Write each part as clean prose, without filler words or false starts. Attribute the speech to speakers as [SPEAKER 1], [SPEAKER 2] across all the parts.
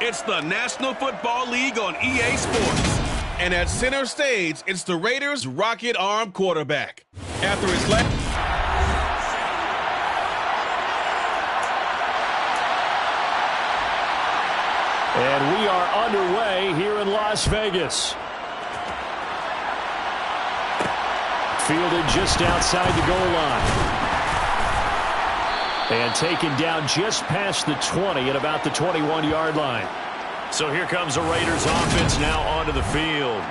[SPEAKER 1] It's the National Football League on EA Sports. And at center stage, it's the Raiders' rocket arm quarterback. After his last...
[SPEAKER 2] And we are underway here in Las Vegas. Fielded just outside the goal line. And taken down just past the 20 at about the 21-yard line. So here comes the Raiders offense now onto the field.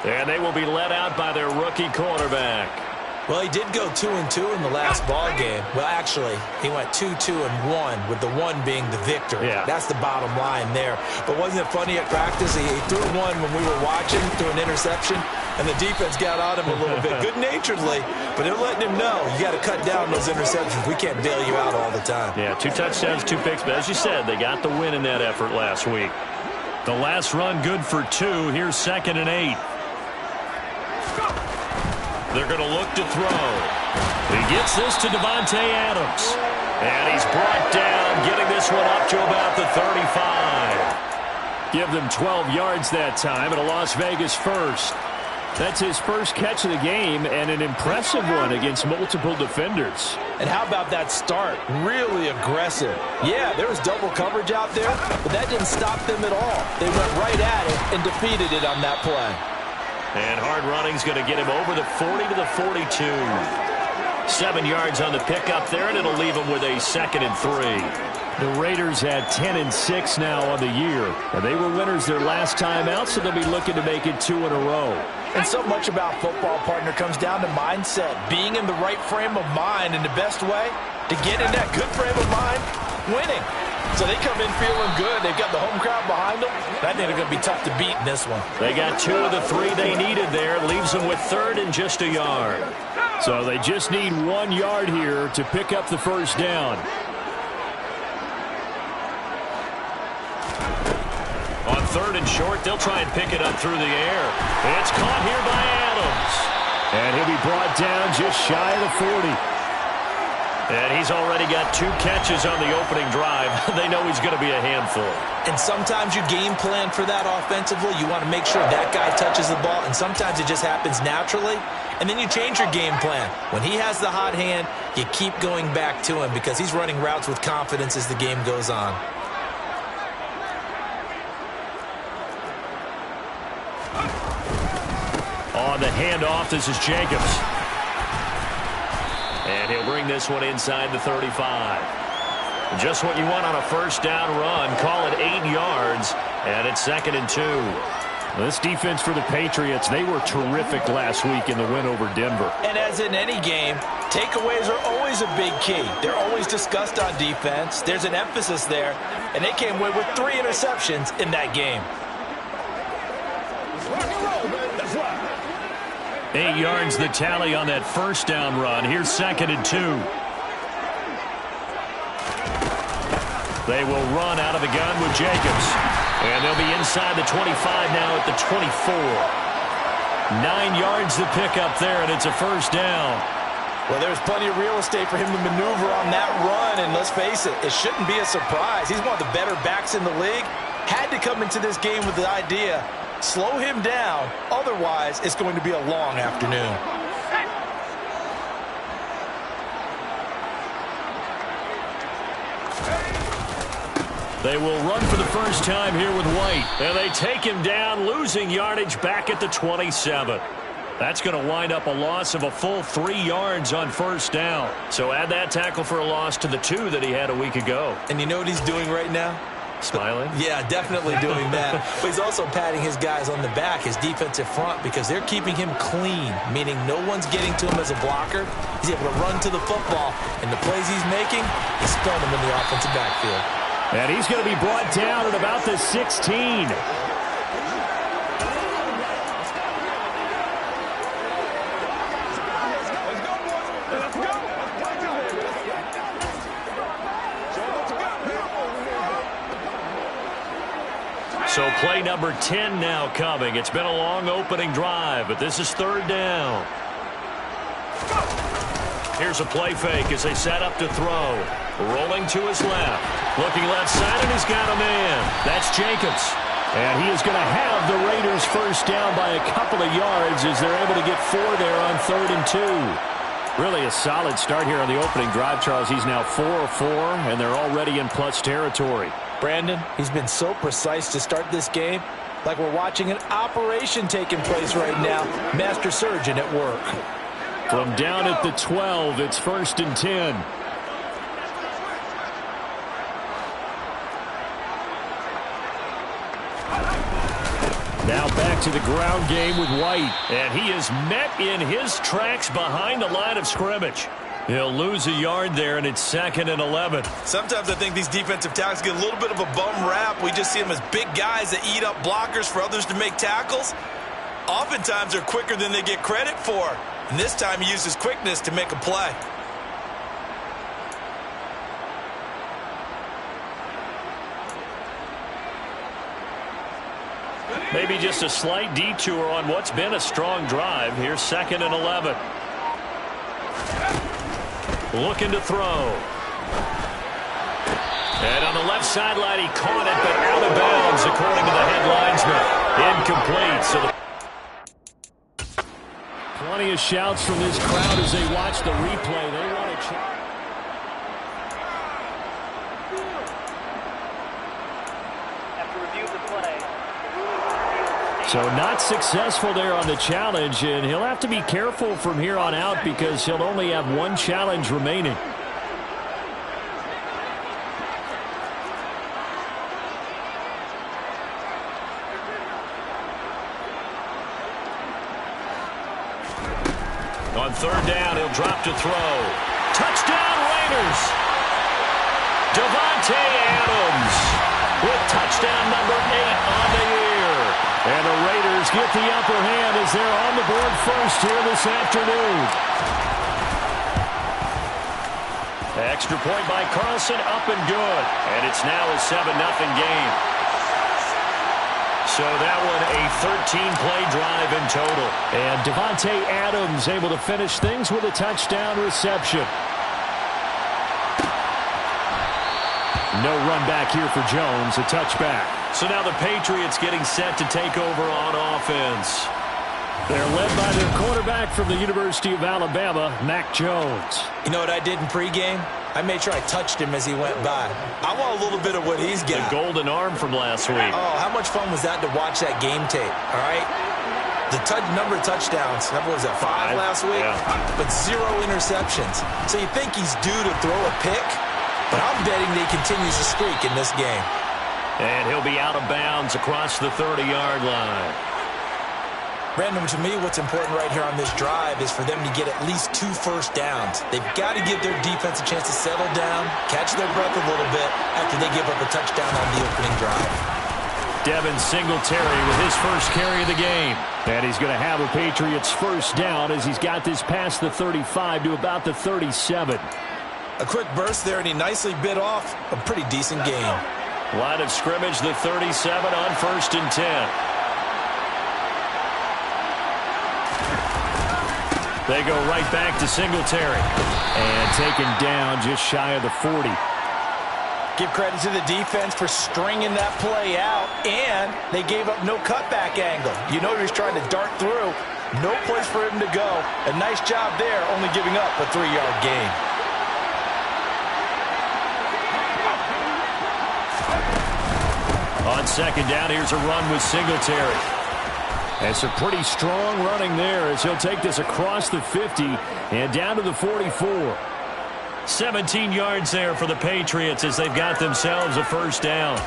[SPEAKER 2] And they will be led out by their rookie quarterback.
[SPEAKER 3] Well, he did go 2-2 in the last ball game. Well, actually, he went 2-2-1, with the one being the victory.
[SPEAKER 2] Yeah.
[SPEAKER 3] That's the bottom line there. But wasn't it funny at practice? He threw one when we were watching, threw an interception, and the defense got on him a little bit, good-naturedly. But they're letting him know, you got to cut down those interceptions. We can't bail you out all the time.
[SPEAKER 2] Yeah, 2 touchdowns, 2 picks. But as you said, they got the win in that effort last week. The last run good for 2. Here's 2nd and 8. They're going to look to throw. He gets this to Davante Adams. And he's brought down, getting this one up to about the 35. Give them 12 yards that time and a Las Vegas first. That's his first catch of the game and an impressive one against multiple defenders.
[SPEAKER 3] And how about that start? Really aggressive. Yeah, there was double coverage out there, but that didn't stop them at all. They went right at it and defeated it on that play.
[SPEAKER 2] And hard running's going to get him over the 40 to the 42. 7 yards on the pickup there, and it'll leave him with a 2nd and 3. The Raiders had 10 and 6 now on the year. And they were winners their last time out, so they'll be looking to make it 2 in a row.
[SPEAKER 3] And so much about football, partner, comes down to mindset. Being in the right frame of mind, and the best way to get in that good frame of mind, winning. So they come in feeling good. They've got the home crowd behind them. I think they're going to be tough to beat in this one.
[SPEAKER 2] They got 2 of the 3 they needed there. Leaves them with 3rd and just a yard. So they just need 1 yard here to pick up the first down. On 3rd and short, they'll try and pick it up through the air. It's caught here by Adams. And he'll be brought down just shy of the 40. And he's already got 2 catches on the opening drive. They know he's going to be a handful.
[SPEAKER 3] And sometimes you game plan for that offensively. You want to make sure that guy touches the ball, and sometimes it just happens naturally. And then you change your game plan. When he has the hot hand, you keep going back to him because he's running routes with confidence as the game goes on.
[SPEAKER 2] On the handoff, this is Jacobs. And he'll bring this one inside the 35. Just what you want on a first down run. Call it 8 yards, and it's 2nd and 2. This defense for the Patriots, they were terrific last week in the win over Denver.
[SPEAKER 3] And as in any game, takeaways are always a big key. They're always discussed on defense. There's an emphasis there, and they came away with 3 interceptions in that game.
[SPEAKER 2] 8 yards the tally on that first down run. Here's 2nd and 2. They will run out of the gun with Jacobs. And they'll be inside the 25 now at the 24. 9 yards to pick up there, and it's a first down.
[SPEAKER 3] Well, there's plenty of real estate for him to maneuver on that run, and let's face it, it shouldn't be a surprise. He's one of the better backs in the league. Had to come into this game with the idea, slow him down, otherwise it's going to be a long afternoon.
[SPEAKER 2] They will run for the first time here with White. And they take him down, losing yardage back at the 27. That's going to wind up a loss of a full 3 yards on first down. So add that tackle for a loss to the 2 that he had a week ago.
[SPEAKER 3] And you know what he's doing right now?
[SPEAKER 2] Smiling?
[SPEAKER 3] Yeah, definitely doing that. But he's also patting his guys on the back, his defensive front, because they're keeping him clean, meaning no one's getting to him as a blocker. He's able to run to the football, and the plays he's making, he's throwing them in the offensive backfield.
[SPEAKER 2] And he's going to be brought down at about the 16. So play number 10 now coming. It's been a long opening drive, but this is 3rd down. Here's a play fake as they set up to throw. Rolling to his left. Looking left side, and he's got a man. That's Jacobs. And he is going to have the Raiders first down by a couple of yards as they're able to get 4 there on 3rd and 2. Really a solid start here on the opening drive, Charles. He's now 4 of 4, and they're already in plus territory.
[SPEAKER 3] Brandon, he's been so precise to start this game, like we're watching an operation taking place right now. Master surgeon at work.
[SPEAKER 2] From down at the 12, it's 1st and 10. Now back to the ground game with White. And he is met in his tracks behind the line of scrimmage. He'll lose a yard there, and it's 2nd and 11.
[SPEAKER 3] Sometimes I think these defensive tackles get a little bit of a bum rap. We just see them as big guys that eat up blockers for others to make tackles. Oftentimes they're quicker than they get credit for. And this time he uses quickness to make a play.
[SPEAKER 2] Maybe just a slight detour on what's been a strong drive. Here's 2nd and 11. Looking to throw. And on the left sideline, he caught it, but out of bounds, according to the head linesman. Incomplete. So plenty of shouts from this crowd as they watch the replay. They want to check. So not successful there on the challenge, and he'll have to be careful from here on out because he'll only have 1 challenge remaining. On 3rd down, he'll drop to throw. Touchdown, Raiders! Davante Adams with touchdown number 8 on the year. And the Raiders get the upper hand as they're on the board first here this afternoon. Extra point by Carlson, up and good. And it's now a 7-0 game. So that one a 13-play drive in total. And Davante Adams able to finish things with a touchdown reception. No run back here for Jones, a touchback. So now the Patriots getting set to take over on offense. They're led by their quarterback from the University of Alabama, Mac Jones.
[SPEAKER 3] You know what I did in pregame? I made sure I touched him as he went by. I want a little bit of what he's got.
[SPEAKER 2] The golden arm from last week.
[SPEAKER 3] Oh, how much fun was that to watch that game tape, all right? The number of touchdowns, what was that, 5 last week?
[SPEAKER 2] Yeah.
[SPEAKER 3] But 0 interceptions. So you think he's due to throw a pick? But I'm betting that he continues to streak in this game.
[SPEAKER 2] And he'll be out of bounds across the 30-yard line.
[SPEAKER 3] Brandon, to me, what's important right here on this drive is for them to get at least 2 first downs. They've got to give their defense a chance to settle down, catch their breath a little bit after they give up a touchdown on the opening drive.
[SPEAKER 2] Devin Singletary with his first carry of the game. And he's going to have a Patriots first down as he's got this past the 35 to about the 37.
[SPEAKER 3] A quick burst there, and he nicely bit off a pretty decent game.
[SPEAKER 2] Line of scrimmage, the 37 on 1st and 10. They go right back to Singletary. And taken down just shy of the 40.
[SPEAKER 3] Give credit to the defense for stringing that play out, and they gave up no cutback angle. You know he was trying to dart through. No place for him to go. A nice job there, only giving up a 3-yard gain.
[SPEAKER 2] On 2nd down, here's a run with Singletary. And some pretty strong running there as he'll take this across the 50 and down to the 44. 17 yards there for the Patriots as they've got themselves a first down.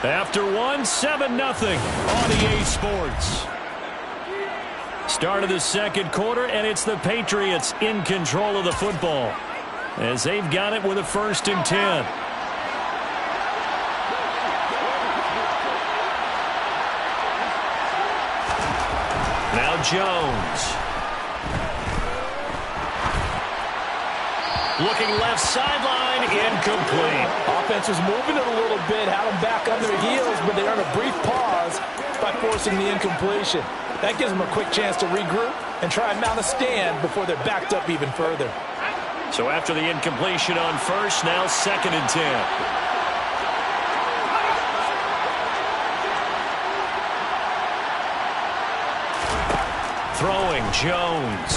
[SPEAKER 2] After 7-0 on EA Sports. Start of the 2nd quarter, and it's the Patriots in control of the football as they've got it with a 1st and 10. Now Jones. Looking left sideline, incomplete.
[SPEAKER 3] offense was moving it a little bit, had them back on their heels, but they earned a brief pause by forcing the incompletion. That gives them a quick chance to regroup and try and mount a stand before they're backed up even further.
[SPEAKER 2] So after the incompletion on first, now 2nd and 10. Throwing, Jones.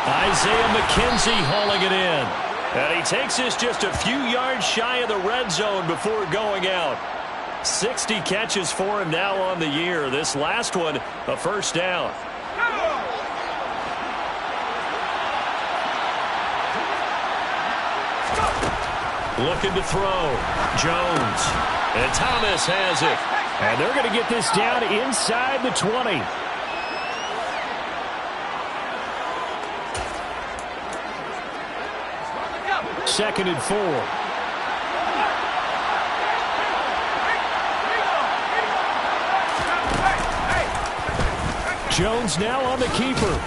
[SPEAKER 2] Isaiah McKenzie hauling it in. And he takes this just a few yards shy of the red zone before going out. 60 catches for him now on the year. This last one, a first down. Looking to throw. Jones. And Thomas has it. And they're going to get this down inside the 20. Second and 4. Jones now on the keeper.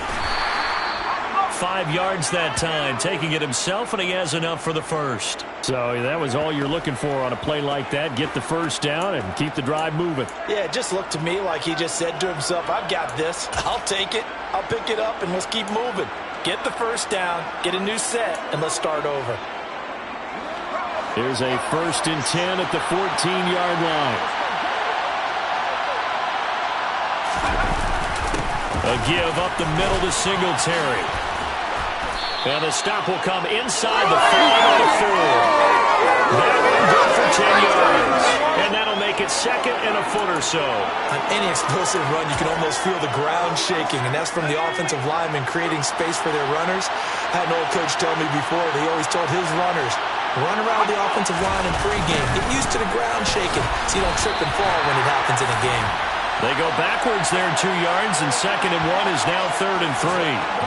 [SPEAKER 2] 5 yards that time, taking it himself, and he has enough for the first. So that was all you're looking for on a play like that. Get the first down and keep the drive moving.
[SPEAKER 3] Yeah, it just looked to me like he just said to himself, I've got this. I'll take it. I'll pick it up, and let's keep moving. Get the first down, get a new set, and let's start over.
[SPEAKER 2] There's a 1st and 10 at the 14-yard line. A give up the middle to Singletary. And the stop will come inside the 5 on the 4. That one good for 10 yards. And that'll make it 2nd and a foot or so.
[SPEAKER 3] On any explosive run, you can almost feel the ground shaking, and that's from the offensive linemen creating space for their runners. I had an old coach tell me before, he always told his runners, run around the offensive line in pregame. Get used to the ground shaking so you don't trip and fall when it happens in a game.
[SPEAKER 2] They go backwards there 2 yards, and 2nd and 1 is now 3rd and 3.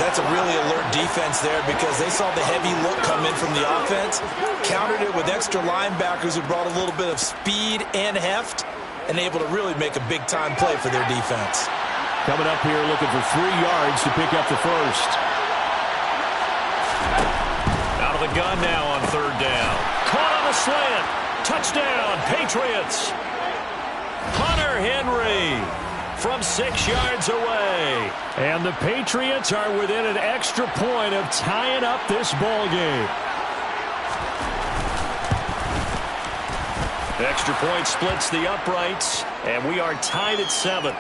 [SPEAKER 3] That's a really alert defense there because they saw the heavy look come in from the offense, countered it with extra linebackers who brought a little bit of speed and heft, and able to really make a big-time play for their defense.
[SPEAKER 2] Coming up here looking for 3 yards to pick up the first. Out of the gun now on 3rd down. Caught on a slant. Touchdown, Patriots. Hunter Henry from 6 yards away. And the Patriots are within an extra point of tying up this ball game. Extra point splits the uprights, and we are tied at 7.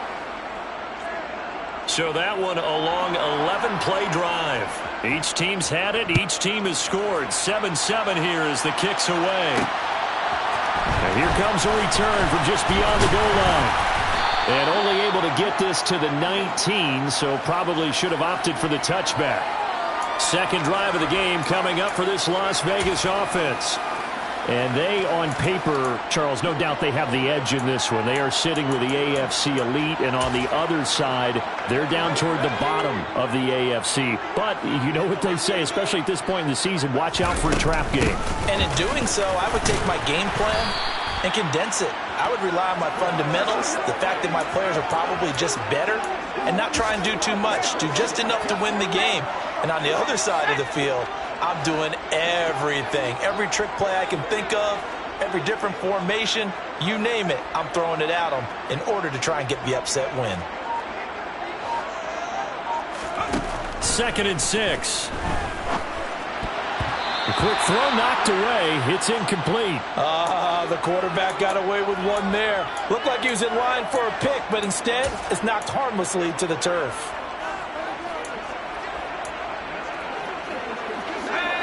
[SPEAKER 2] So that one a long 11-play drive. Each team's had it. Each team has scored. 7-7 here as the kick's away. And here comes a return from just beyond the goal line. And only able to get this to the 19, so probably should have opted for the touchback. Second drive of the game coming up for this Las Vegas offense. And they, on paper, Charles, no doubt they have the edge in this one. They are sitting with the AFC elite, and on the other side, they're down toward the bottom of the AFC. But you know what they say, especially at this point in the season, watch out for a trap game.
[SPEAKER 3] And in doing so, I would take my game plan and condense it. I would rely on my fundamentals, the fact that my players are probably just better, and not try and do too much, do just enough to win the game. And on the other side of the field, I'm doing everything. Every trick play I can think of, every different formation, you name it, I'm throwing it at them in order to try and get the upset win.
[SPEAKER 2] 2nd and 6. A quick throw knocked away. It's incomplete.
[SPEAKER 3] The quarterback got away with one there. Looked like he was in line for a pick, but instead, it's knocked harmlessly to the turf.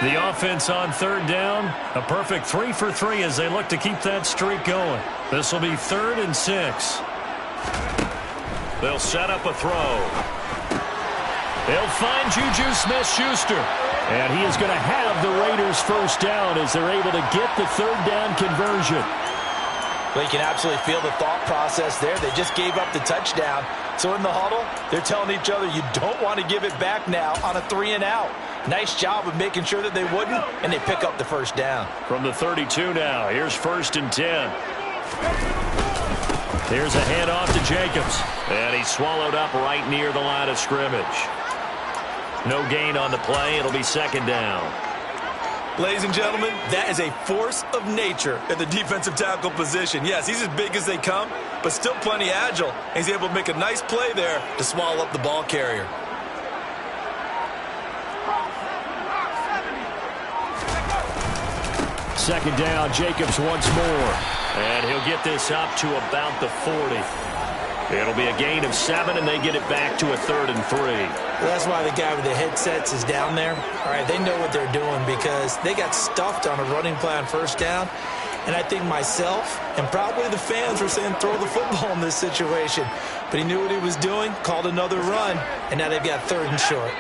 [SPEAKER 2] The offense on 3rd down, a perfect 3 for 3 as they look to keep that streak going. This will be 3rd and 6. They'll set up a throw. They'll find Juju Smith-Schuster. And he is going to have the Raiders first down as they're able to get the 3rd down conversion.
[SPEAKER 3] Well, you can absolutely feel the thought process there. They just gave up the touchdown. So in the huddle, they're telling each other, you don't want to give it back now on a 3-and-out. Nice job of making sure that they wouldn't, and they pick up the first down.
[SPEAKER 2] From the 32 now, here's 1st and 10. Here's a handoff to Jacobs. And he's swallowed up right near the line of scrimmage. No gain on the play. It'll be 2nd down.
[SPEAKER 3] Ladies and gentlemen, that is a force of nature in the defensive tackle position. Yes, he's as big as they come, but still plenty agile. He's able to make a nice play there to swallow up the ball carrier.
[SPEAKER 2] Second down, Jacobs once more. And he'll get this up to about the 40. It'll be a gain of 7, and they get it back to a 3rd and 3.
[SPEAKER 3] Well, that's why the guy with the headsets is down there. All right, they know what they're doing because they got stuffed on a running play on first down. And I think myself and probably the fans were saying throw the football in this situation. But he knew what he was doing, called another run, and now they've got 3rd and short.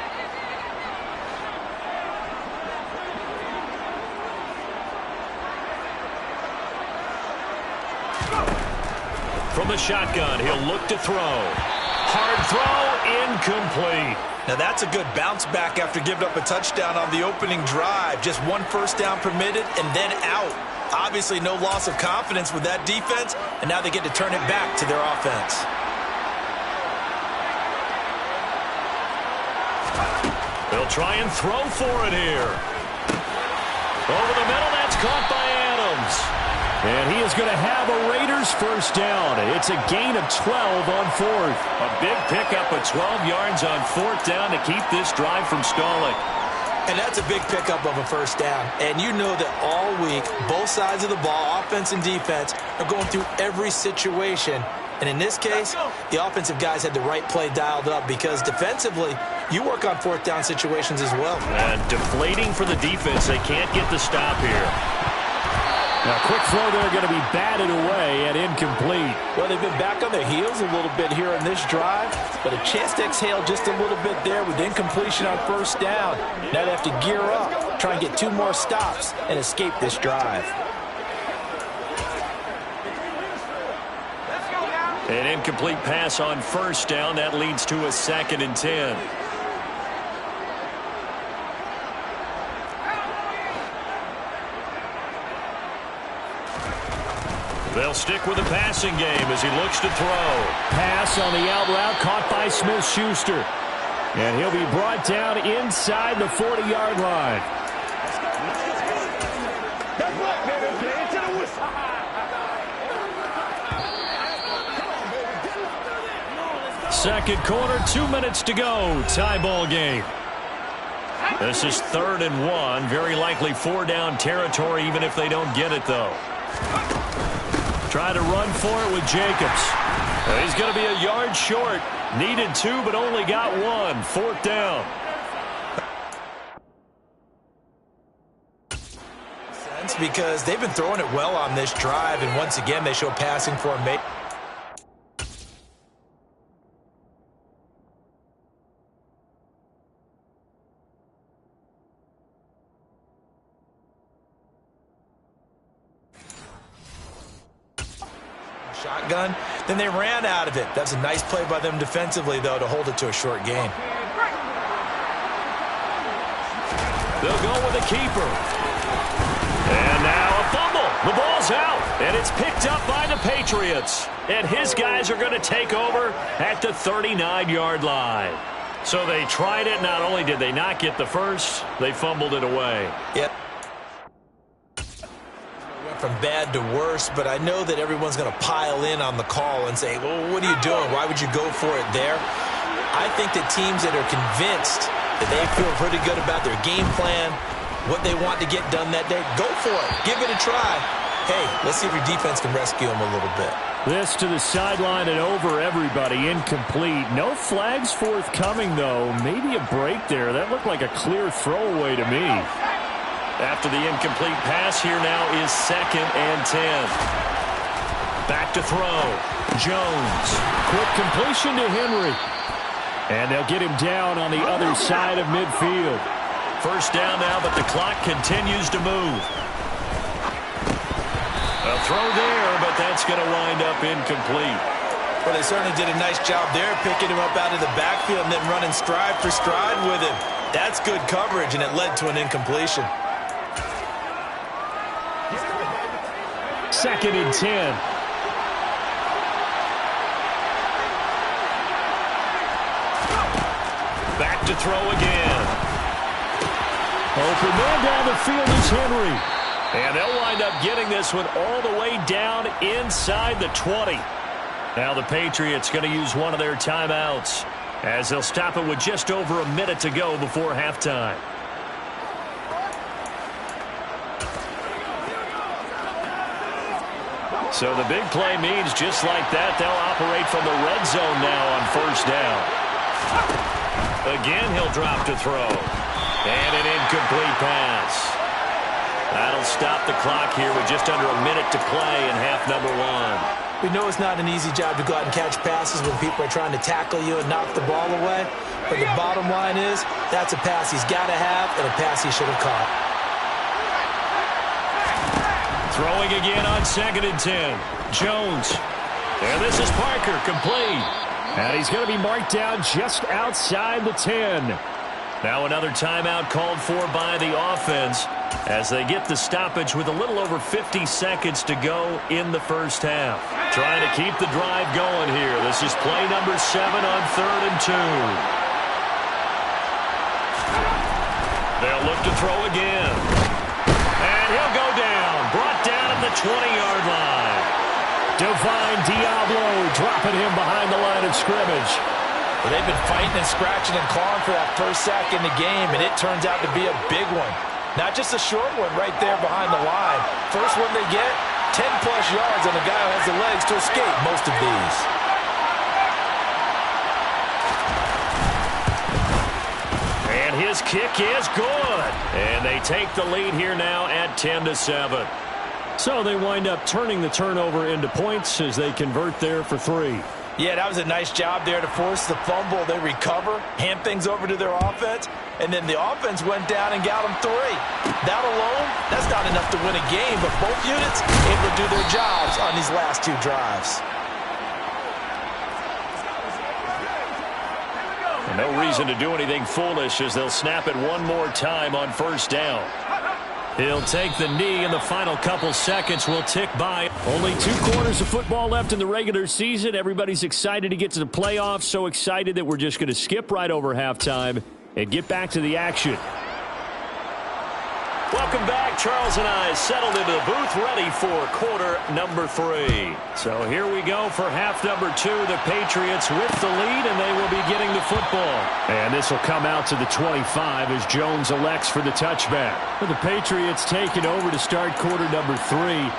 [SPEAKER 2] From the shotgun, he'll look to throw. Hard throw, incomplete.
[SPEAKER 3] Now that's a good bounce back after giving up a touchdown on the opening drive. Just 1 first down permitted and then out. Obviously no loss of confidence with that defense, and now they get to turn it back to their offense.
[SPEAKER 2] They'll try and throw for it here. Over the middle, that's caught by Adams. And he is going to have a Raiders first down. It's a gain of 12 on 4th. A big pickup of 12 yards on 4th down to keep this drive from stalling.
[SPEAKER 3] And that's a big pickup of a first down. And you know that all week, both sides of the ball, offense and defense, are going through every situation. And in this case, the offensive guys had the right play dialed up because defensively, you work on 4th down situations as well.
[SPEAKER 2] And deflating for the defense. They can't get the stop here. Now, quick throw there going to be batted away and incomplete.
[SPEAKER 3] Well, they've been back on their heels a little bit here in this drive, but a chance to exhale just a little bit there with incompletion on first down. Now they have to gear up, try and get 2 more stops, and escape this drive.
[SPEAKER 2] An incomplete pass on first down. That leads to a 2nd and 10. They'll stick with the passing game as he looks to throw. Pass on the out route caught by Smith-Schuster. And he'll be brought down inside the 40-yard line. Second quarter, 2 minutes to go. Tie ball game. This is 3rd and 1. Very likely 4-down territory even if they don't get it, though. Try to run for it with Jacobs. He's going to be a yard short. Needed 2, but only got 1. 4th down.
[SPEAKER 3] Because they've been throwing it well on this drive, and once again, they show passing formation. Shotgun, then they ran out of it. That's a nice play by them defensively, though, to hold it to a short gain.
[SPEAKER 2] They'll go with a keeper. And now a fumble. The ball's out, and it's picked up by the Patriots. And his guys are going to take over at the 39-yard line. So they tried it. Not only did they not get the first, they fumbled it away.
[SPEAKER 3] Yep. From bad to worse, but I know that everyone's going to pile in on the call and say, well, what are you doing? Why would you go for it there? I think that teams that are convinced that they feel pretty good about their game plan, what they want to get done that day, go for it. Give it a try. Hey, let's see if your defense can rescue them a little bit.
[SPEAKER 2] This to the sideline and over everybody. Incomplete. No flags forthcoming, though. Maybe a break there. That looked like a clear throwaway to me. After the incomplete pass, here now is 2nd and 10. Back to throw. Jones. Quick completion to Henry. And they'll get him down on the other side of midfield. First down now, but the clock continues to move. A throw there, but that's going to wind up incomplete.
[SPEAKER 3] Well, they certainly did a nice job there, picking him up out of the backfield and then running stride for stride with him. That's good coverage, and it led to an incompletion.
[SPEAKER 2] 2nd and 10. Back to throw again. Open man down the field is Henry. And they'll wind up getting this one all the way down inside the 20. Now the Patriots going to use one of their timeouts as they'll stop it with just over a minute to go before halftime. So the big play means just like that, they'll operate from the red zone now on first down. Again, he'll drop to throw. And an incomplete pass. That'll stop the clock here with just under a minute to play in half number one.
[SPEAKER 3] We know it's not an easy job to go out and catch passes when people are trying to tackle you and knock the ball away. But the bottom line is, that's a pass he's got to have and a pass he should have caught.
[SPEAKER 2] Throwing again on 2nd and 10. Jones. And this is Parker, complete. And he's going to be marked down just outside the 10. Now another timeout called for by the offense as they get the stoppage with a little over 50 seconds to go in the first half. Trying to keep the drive going here. This is play number 7 on 3rd and 2. They'll look to throw again. And he'll go down. Brought down at the 20-yard line. Divine Diablo dropping him behind the line of scrimmage.
[SPEAKER 3] Well, they've been fighting and scratching and clawing for that first sack in the game, and it turns out to be a big one. Not just a short one right there behind the line. First one they get, 10-plus yards, and the guy who has the legs to escape most of these.
[SPEAKER 2] And his kick is good. And they take the lead here now at 10-7. So they wind up turning the turnover into points as they convert there for 3.
[SPEAKER 3] Yeah, that was a nice job there to force the fumble. They recover, hand things over to their offense, and then the offense went down and got them 3. That alone, that's not enough to win a game, but both units able to do their jobs on these last 2 drives.
[SPEAKER 2] And no reason to do anything foolish as they'll snap it one more time on first down. He'll take the knee, and the final couple seconds will tick by. Only 2 quarters of football left in the regular season. Everybody's excited to get to the playoffs, so excited that we're just going to skip right over halftime and get back to the action. Welcome back. Charles and I settled into the booth, ready for quarter number 3. So here we go for half number 2. The Patriots with the lead, and they will be getting the football. And this will come out to the 25 as Jones elects for the touchback. The Patriots taking over to start quarter number 3.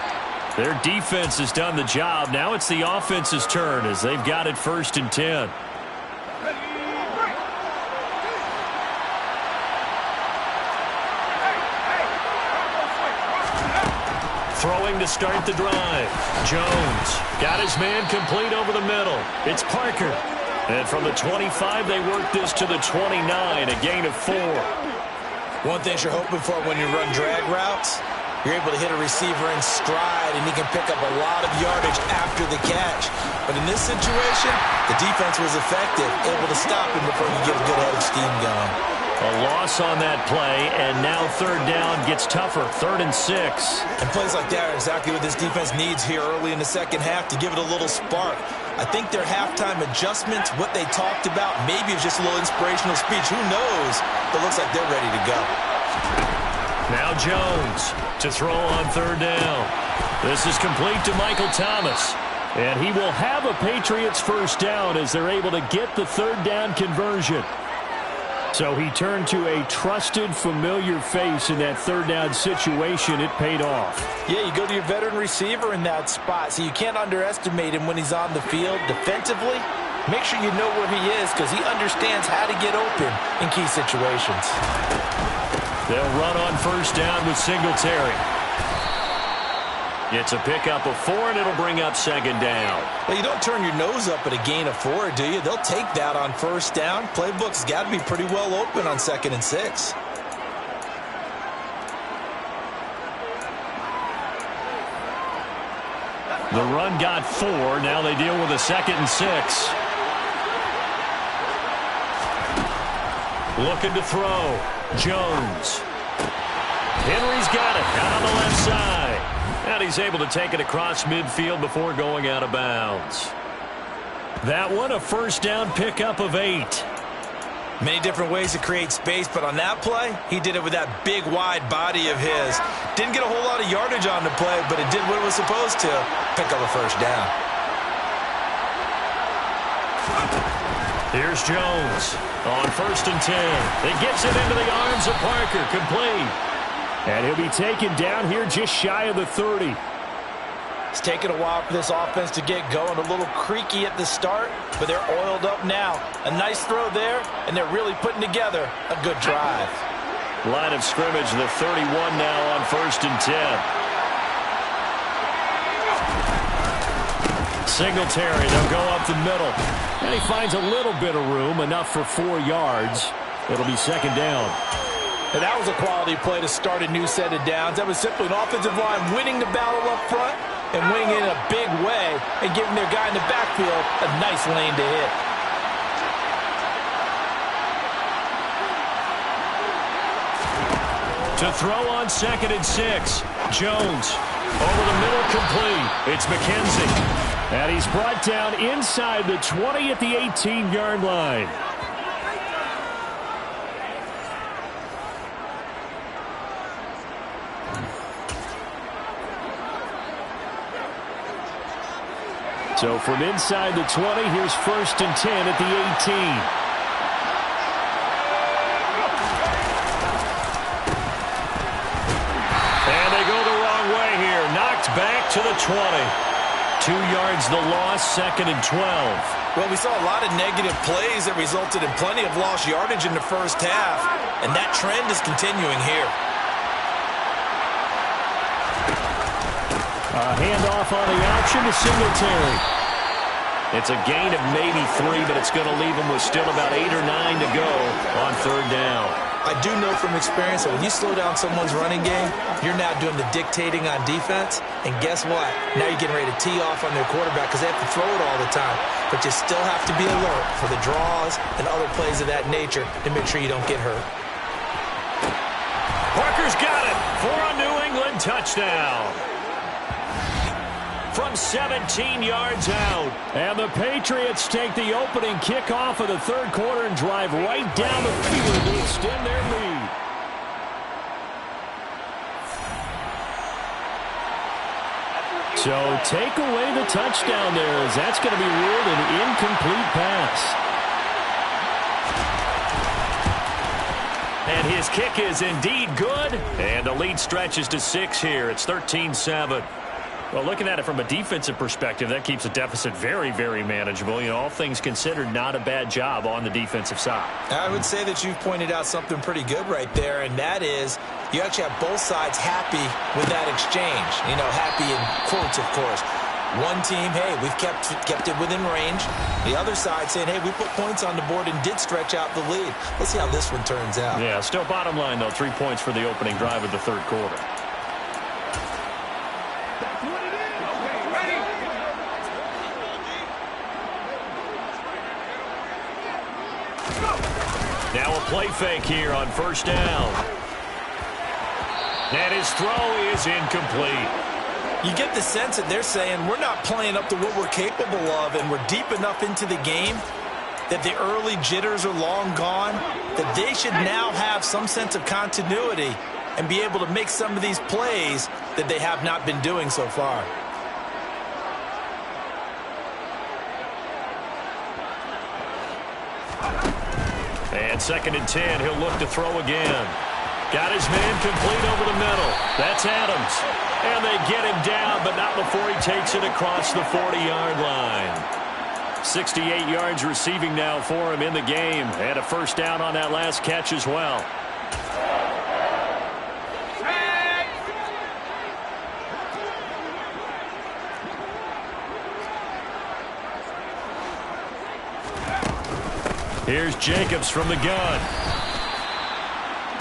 [SPEAKER 2] Their defense has done the job. Now it's the offense's turn as they've got it 1st and 10. Throwing to start the drive. Jones got his man complete over the middle. It's Parker. And from the 25, they work this to the 29, a gain of 4.
[SPEAKER 3] One thing you're hoping for when you run drag routes, you're able to hit a receiver in stride, and he can pick up a lot of yardage after the catch. But in this situation, the defense was effective, able to stop him before he get a good head of steam going.
[SPEAKER 2] A loss on that play, and now 3rd down gets tougher, 3rd and 6.
[SPEAKER 3] And plays like that are exactly what this defense needs here early in the second half to give it a little spark. I think their halftime adjustments, what they talked about, maybe it's just a little inspirational speech. Who knows? But it looks like they're ready to go.
[SPEAKER 2] Now Jones to throw on 3rd down. This is complete to Michael Thomas. And he will have a Patriots first down as they're able to get the 3rd down conversion. So he turned to a trusted, familiar face in that 3rd down situation. It paid off.
[SPEAKER 3] Yeah, you go to your veteran receiver in that spot, so you can't underestimate him when he's on the field defensively. Make sure you know where he is because he understands how to get open in key situations.
[SPEAKER 2] They'll run on first down with Singletary. It's a pickup of 4, and it'll bring up 2nd down.
[SPEAKER 3] Well, you don't turn your nose up at a gain of 4, do you? They'll take that on first down. Playbook's got to be pretty well open on 2nd and 6.
[SPEAKER 2] The run got 4. Now they deal with a 2nd and 6. Looking to throw. Jones. Henry's got it out on the left side. And he's able to take it across midfield before going out of bounds. That one, a first down pickup of 8.
[SPEAKER 3] Many different ways to create space, but on that play, he did it with that big, wide body of his. Didn't get a whole lot of yardage on the play, but it did what it was supposed to. Pick up a first down.
[SPEAKER 2] Here's Jones on 1st and 10. It gets it into the arms of Parker, complete. And he'll be taken down here just shy of the 30.
[SPEAKER 3] It's taken a while for this offense to get going. A little creaky at the start, but they're oiled up now. A nice throw there, and they're really putting together a good drive.
[SPEAKER 2] Line of scrimmage, the 31 now on 1st and 10. Singletary, they'll go up the middle. And he finds a little bit of room, enough for 4 yards. It'll be 2nd down.
[SPEAKER 3] And that was a quality play to start a new set of downs. That was simply an offensive line winning the battle up front and winning it in a big way and giving their guy in the backfield a nice lane to hit.
[SPEAKER 2] To throw on 2nd and 6. Jones over the middle, complete. It's McKenzie. And he's brought down inside the 20 at the 18-yard line. So from inside the 20, here's 1st and 10 at the 18. And they go the wrong way here. Knocked back to the 20. 2 yards the loss, 2nd and 12.
[SPEAKER 3] Well, we saw a lot of negative plays that resulted in plenty of lost yardage in the first half, and that trend is continuing here.
[SPEAKER 2] A handoff on the option to Singletary. It's a gain of maybe 3, but it's going to leave him with still about 8 or 9 to go on 3rd down.
[SPEAKER 3] I do know from experience that when you slow down someone's running game, you're now doing the dictating on defense. And guess what? Now you're getting ready to tee off on their quarterback because they have to throw it all the time. But you still have to be alert for the draws and other plays of that nature to make sure you don't get hurt.
[SPEAKER 2] Parker's got it for a New England touchdown. From 17 yards out. And the Patriots take the opening kickoff of the 3rd quarter and drive right down the field to extend their lead. So take away the touchdown there, as that's going to be ruled an incomplete pass. And his kick is indeed good. And the lead stretches to 6 here. It's 13-7. Well, looking at it from a defensive perspective, that keeps the deficit very, very manageable. You know, all things considered, not a bad job on the defensive side. I
[SPEAKER 3] would say that you've pointed out something pretty good right there, and that is you actually have both sides happy with that exchange. You know, happy in quotes, of course. One team, hey, we've kept it within range. The other side saying, hey, we put points on the board and did stretch out the lead. Let's see how this one turns out.
[SPEAKER 2] Yeah, still bottom line, though, 3 points for the opening drive of the 3rd quarter. Now a play fake here on 1st down. And his throw is incomplete.
[SPEAKER 3] You get the sense that they're saying we're not playing up to what we're capable of, and we're deep enough into the game that the early jitters are long gone, that they should now have some sense of continuity and be able to make some of these plays that they have not been doing so far.
[SPEAKER 2] And 2nd and 10, he'll look to throw again. Got his man complete over the middle. That's Adams. And they get him down, but not before he takes it across the 40-yard line. 68 yards receiving now for him in the game. And a 1st down on that last catch as well. Here's Jacobs from the gun.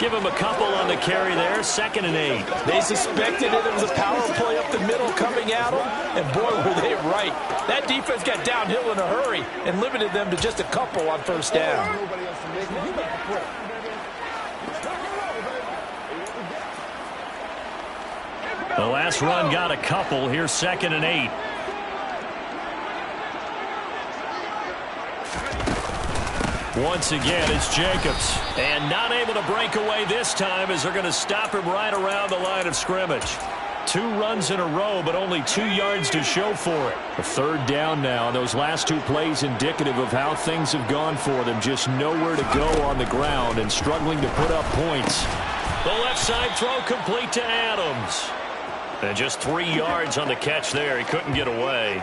[SPEAKER 2] Give him a couple on the carry there. 2nd and 8.
[SPEAKER 3] They suspected it was a power play up the middle coming at them, and boy, were they right. That defense got downhill in a hurry and limited them to just a couple on 1st down.
[SPEAKER 2] The last run got a couple. Here's 2nd and 8. Once again, it's Jacobs. And not able to break away this time as they're going to stop him right around the line of scrimmage. 2 runs in a row, but only 2 yards to show for it. A 3rd down now, and those last 2 plays indicative of how things have gone for them. Just nowhere to go on the ground and struggling to put up points. The left side throw complete to Adams. And just 3 yards on the catch there. He couldn't get away.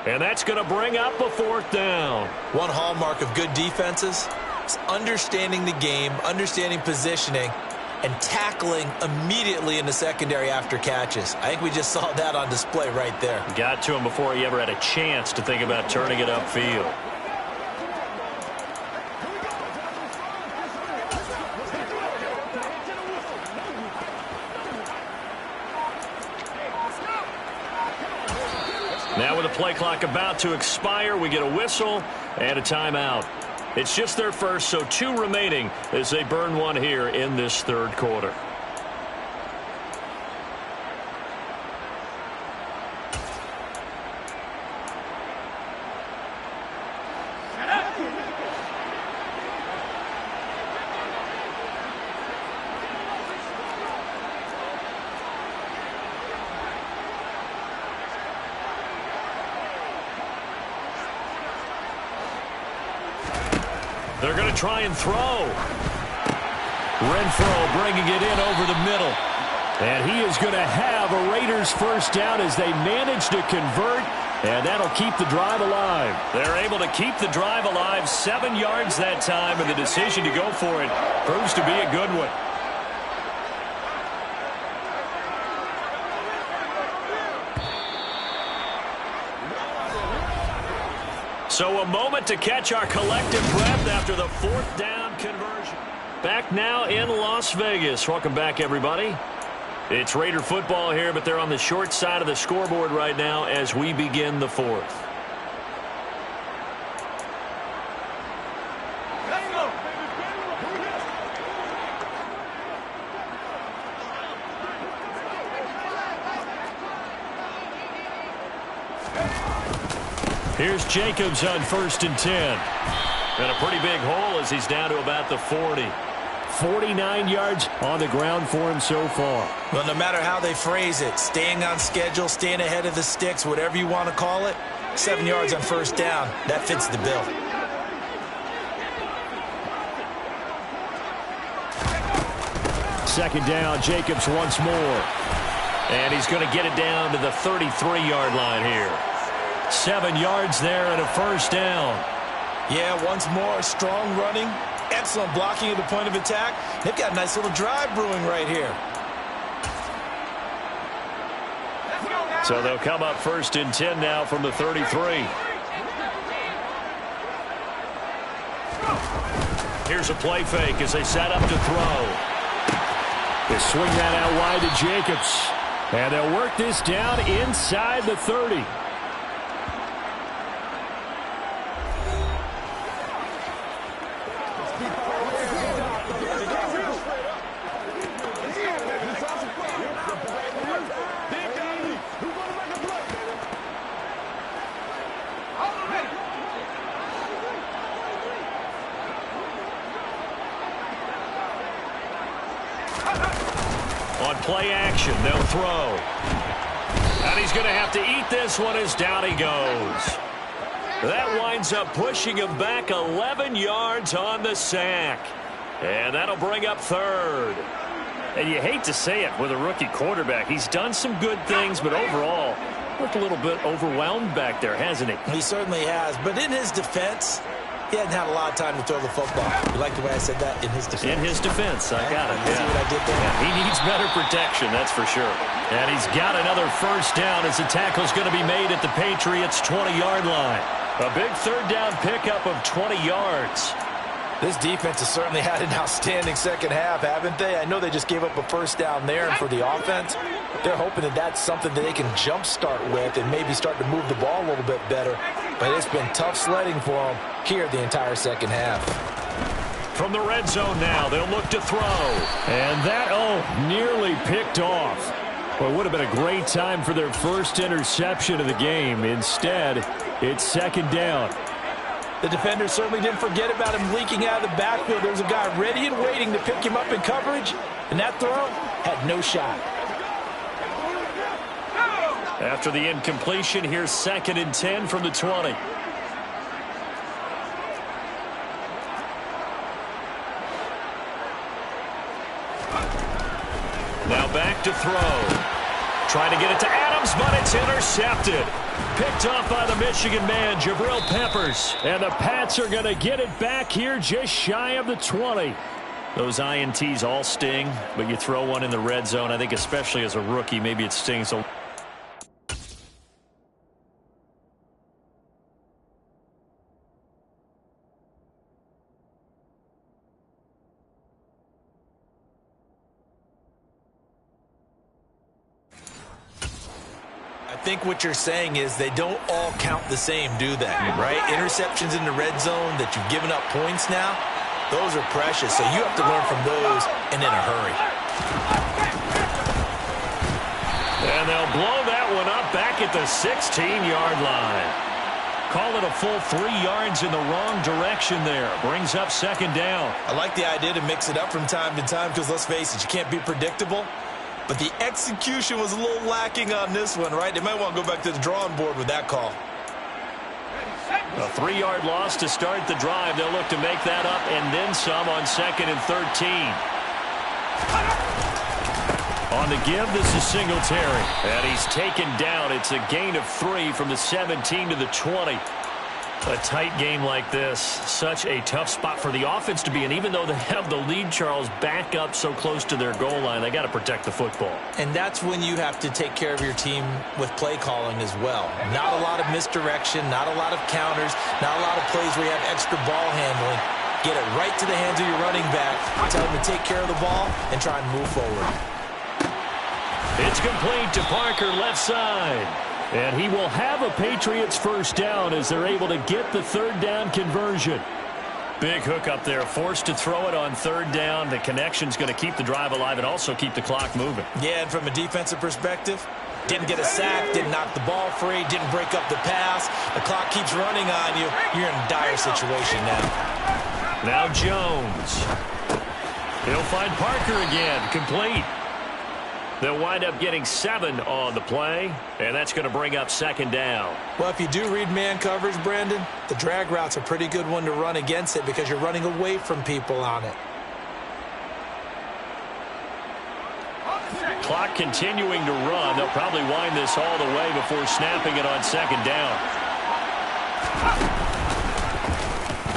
[SPEAKER 2] And that's going to bring up a 4th down.
[SPEAKER 3] One hallmark of good defenses is understanding the game, understanding positioning, and tackling immediately in the secondary after catches. I think we just saw that on display right there.
[SPEAKER 2] Got to him before he ever had a chance to think about turning it upfield. Now with the play clock about to expire, we get a whistle and a timeout. It's just their first, so 2 remaining as they burn 1 here in this 3rd quarter. They're going to try and throw. Renfro bringing it in over the middle. And he is going to have a Raiders 1st down as they manage to convert. And that'll keep the drive alive. They're able to keep the drive alive. 7 yards that time, and the decision to go for it proves to be a good one. So a moment to catch our collective breath after the 4th down conversion. Back now in Las Vegas. Welcome back, everybody. It's Raider football here, but they're on the short side of the scoreboard right now as we begin the 4th. Here's Jacobs on 1st and 10. And a pretty big hole as he's down to about the 40. 49 yards on the ground for him so far.
[SPEAKER 3] Well, no matter how they phrase it, staying on schedule, staying ahead of the sticks, whatever you want to call it, 7 yards on 1st down, that fits the bill.
[SPEAKER 2] Second down, Jacobs once more. And he's going to get it down to the 33-yard line here. 7 yards there and a 1st down.
[SPEAKER 3] Yeah, once more, strong running, excellent blocking at the point of attack. They've got a nice little drive brewing right here.
[SPEAKER 2] So they'll come up 1st and 10 now from the 33. Here's a play fake as they set up to throw. They swing that out wide to Jacobs. And they'll work this down inside the 30. On play action, they'll throw. And he's going to have to eat this one as down he goes. That winds up pushing him back 11 yards on the sack. And that'll bring up 3rd. And you hate to say it with a rookie quarterback. He's done some good things, but overall, looked a little bit overwhelmed back there, hasn't he?
[SPEAKER 3] He certainly has. But in his defense, he hadn't had a lot of time to throw the football. You like the way I said that? In his defense.
[SPEAKER 2] In his defense. I got it.
[SPEAKER 3] See what I did there?
[SPEAKER 2] Yeah, he needs better protection, that's for sure. And he's got another 1st down as the tackle's going to be made at the Patriots' 20-yard line. A big 3rd down pickup of 20 yards.
[SPEAKER 3] This defense has certainly had an outstanding second half, haven't they? I know they just gave up a 1st down there, and for the offense, they're hoping that that's something that they can jumpstart with and maybe start to move the ball a little bit better. But it's been tough sledding for them here the entire second half.
[SPEAKER 2] From the red zone now, they'll look to throw. And that, nearly picked off. Well, it would have been a great time for their first interception of the game. Instead, it's 2nd down.
[SPEAKER 3] The defender certainly didn't forget about him leaking out of the backfield. There was a guy ready and waiting to pick him up in coverage, and that throw had no shot.
[SPEAKER 2] After the incompletion, here's 2nd and 10 from the 20. Now back to throw. Trying to get it to Adams, but it's intercepted. Picked off by the Michigan man, Jabril Peppers. And the Pats are going to get it back here just shy of the 20. Those INTs all sting, but you throw one in the red zone. I think especially as a rookie, maybe it stings a
[SPEAKER 3] I think what you're saying is they don't all count the same, do they? Right? Interceptions in the red zone that you've given up points now, those are precious. So you have to learn from those and in a hurry.
[SPEAKER 2] And they'll blow that one up back at the 16-yard line. Call it a full 3 yards in the wrong direction there. Brings up 2nd down.
[SPEAKER 3] I like the idea to mix it up from time to time because, let's face it, you can't be predictable. But the execution was a little lacking on this one, right? They might want to go back to the drawing board with that call.
[SPEAKER 2] A 3-yard loss to start the drive. They'll look to make that up and then some on 2nd and 13. On the give, this is Singletary. And he's taken down. It's a gain of 3 from the 17 to the 20. A tight game like this, such a tough spot for the offense to be in. Even though they have the lead, Charles, back up so close to their goal line, they got to protect the football.
[SPEAKER 3] And that's when you have to take care of your team with play calling as well. Not a lot of misdirection, not a lot of counters, not a lot of plays where you have extra ball handling. Get it right to the hands of your running back, tell them to take care of the ball, and try and move forward.
[SPEAKER 2] It's complete to Parker, left side. And he will have a Patriots first down as they're able to get the 3rd down conversion. Big hook up there, forced to throw it on 3rd down. The connection's going to keep the drive alive and also keep the clock moving.
[SPEAKER 3] Yeah, and from a defensive perspective, didn't get a sack, didn't knock the ball free, didn't break up the pass. The clock keeps running on you. You're in a dire situation now.
[SPEAKER 2] Now Jones. He'll find Parker again, complete. They'll wind up getting 7 on the play, and that's going to bring up 2nd down.
[SPEAKER 3] Well, if you do read man coverage, Brandon, the drag route's a pretty good one to run against it because you're running away from people on it.
[SPEAKER 2] Clock continuing to run. They'll probably wind this all the way before snapping it on 2nd down.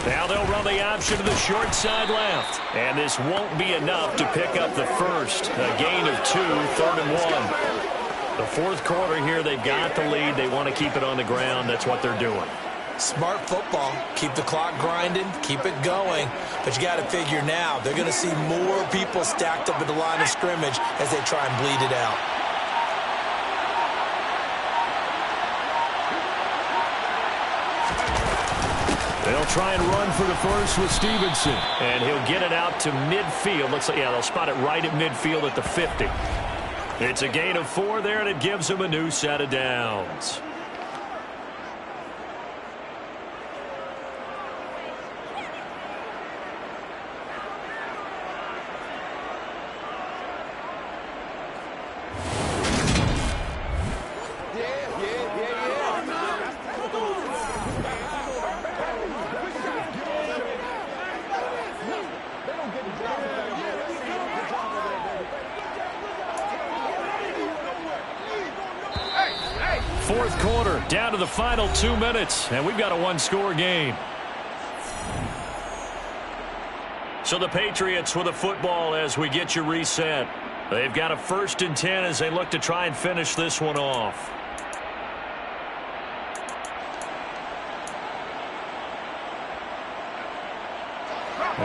[SPEAKER 2] Now they'll run the option to the short side left. And this won't be enough to pick up the first. A gain of 2, 3rd and 1. The 4th quarter here, they've got the lead. They want to keep it on the ground. That's what they're doing.
[SPEAKER 3] Smart football. Keep the clock grinding. Keep it going. But you got to figure now, they're going to see more people stacked up at the line of scrimmage as they try and bleed it out.
[SPEAKER 2] They'll try and run for the first with Stevenson. And he'll get it out to midfield. Looks like, yeah, they'll spot it right at midfield at the 50. It's a gain of 4 there, and it gives them a new set of downs. Fourth quarter, down to the final 2 minutes, and we've got a 1-score game. So the Patriots with a football as we get you reset. They've got a 1st and 10 as they look to try and finish this one off.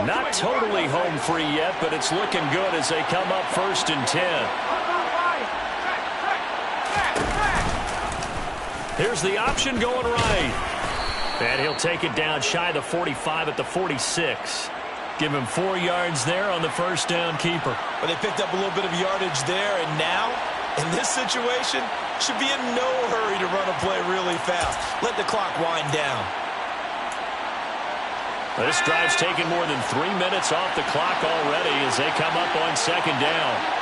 [SPEAKER 2] Not totally home free yet, but it's looking good as they come up 1st and 10. Here's the option going right. And he'll take it down shy of the 45 at the 46. Give him 4 yards there on the first down keeper.
[SPEAKER 3] But they picked up a little bit of yardage there, and now, in this situation, should be in no hurry to run a play really fast. Let the clock wind down.
[SPEAKER 2] This drive's taken more than 3 minutes off the clock already as they come up on second down.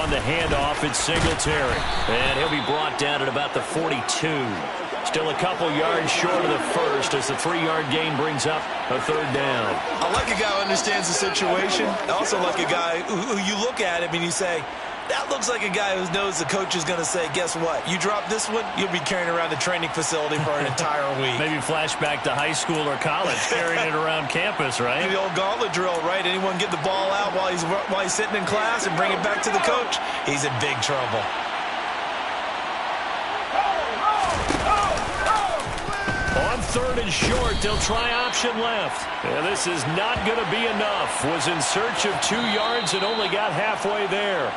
[SPEAKER 2] On the handoff, it's Singletary. And he'll be brought down at about the 42. Still a couple yards short of the first as the 3-yard gain brings up a third down.
[SPEAKER 3] I like a guy who understands the situation. I also like a guy who you look at him and you say, that looks like a guy who knows the coach is going to say, guess what? You drop this one, you'll be carrying around the training facility for an entire week.
[SPEAKER 2] Maybe flashback to high school or college, carrying it around campus, right?
[SPEAKER 3] The old gauntlet drill, right? Anyone get the ball out while he's sitting in class and bring it back to the coach? He's in big trouble.
[SPEAKER 2] On third and short, they'll try option left. And this is not going to be enough. Was in search of 2 yards and only got halfway there.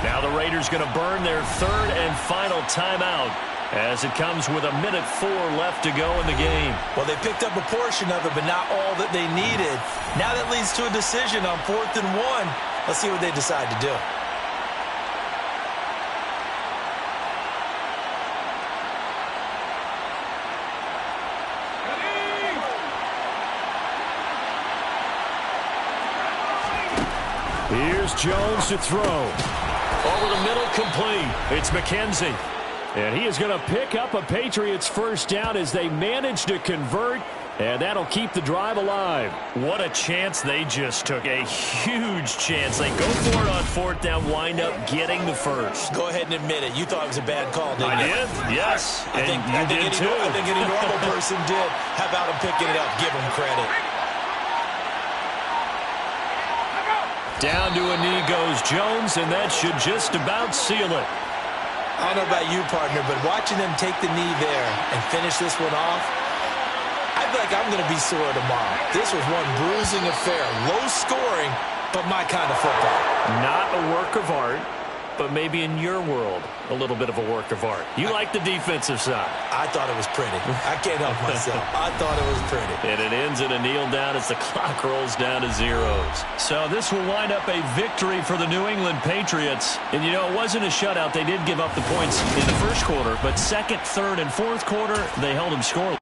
[SPEAKER 2] Now the Raiders going to burn their third and final timeout as it comes with 1:04 left to go in the game.
[SPEAKER 3] Well, they picked up a portion of it, but not all that they needed. Now that leads to a decision on 4th and 1. Let's see what they decide to do.
[SPEAKER 2] Here's Jones to throw. Over the middle, complete. It's McKenzie. And he is going to pick up a Patriots first down as they manage to convert, and that'll keep the drive alive. What a chance they just took. A huge chance. They go for it on 4th down, wind up getting the first.
[SPEAKER 3] Go ahead and admit it. You thought it was a bad call, didn't you?
[SPEAKER 2] I did? Yes.
[SPEAKER 3] I think any normal person did. How about him picking it up? Give him credit.
[SPEAKER 2] Down to a knee goes Jones, and that should just about seal it.
[SPEAKER 3] I don't know about you, partner, but watching them take the knee there and finish this one off, I feel like I'm going to be sore tomorrow. This was one bruising affair. Low scoring, but my kind of football.
[SPEAKER 2] Not a work of art, but maybe in your world, a little bit of a work of art. You like the defensive side.
[SPEAKER 3] I thought it was pretty. I can't help myself. I thought it was pretty.
[SPEAKER 2] And it ends in a kneel down as the clock rolls down to zeros. So this will wind up a victory for the New England Patriots. And, you know, it wasn't a shutout. They did give up the points in the first quarter, but second, third, and fourth quarter, they held them scoreless.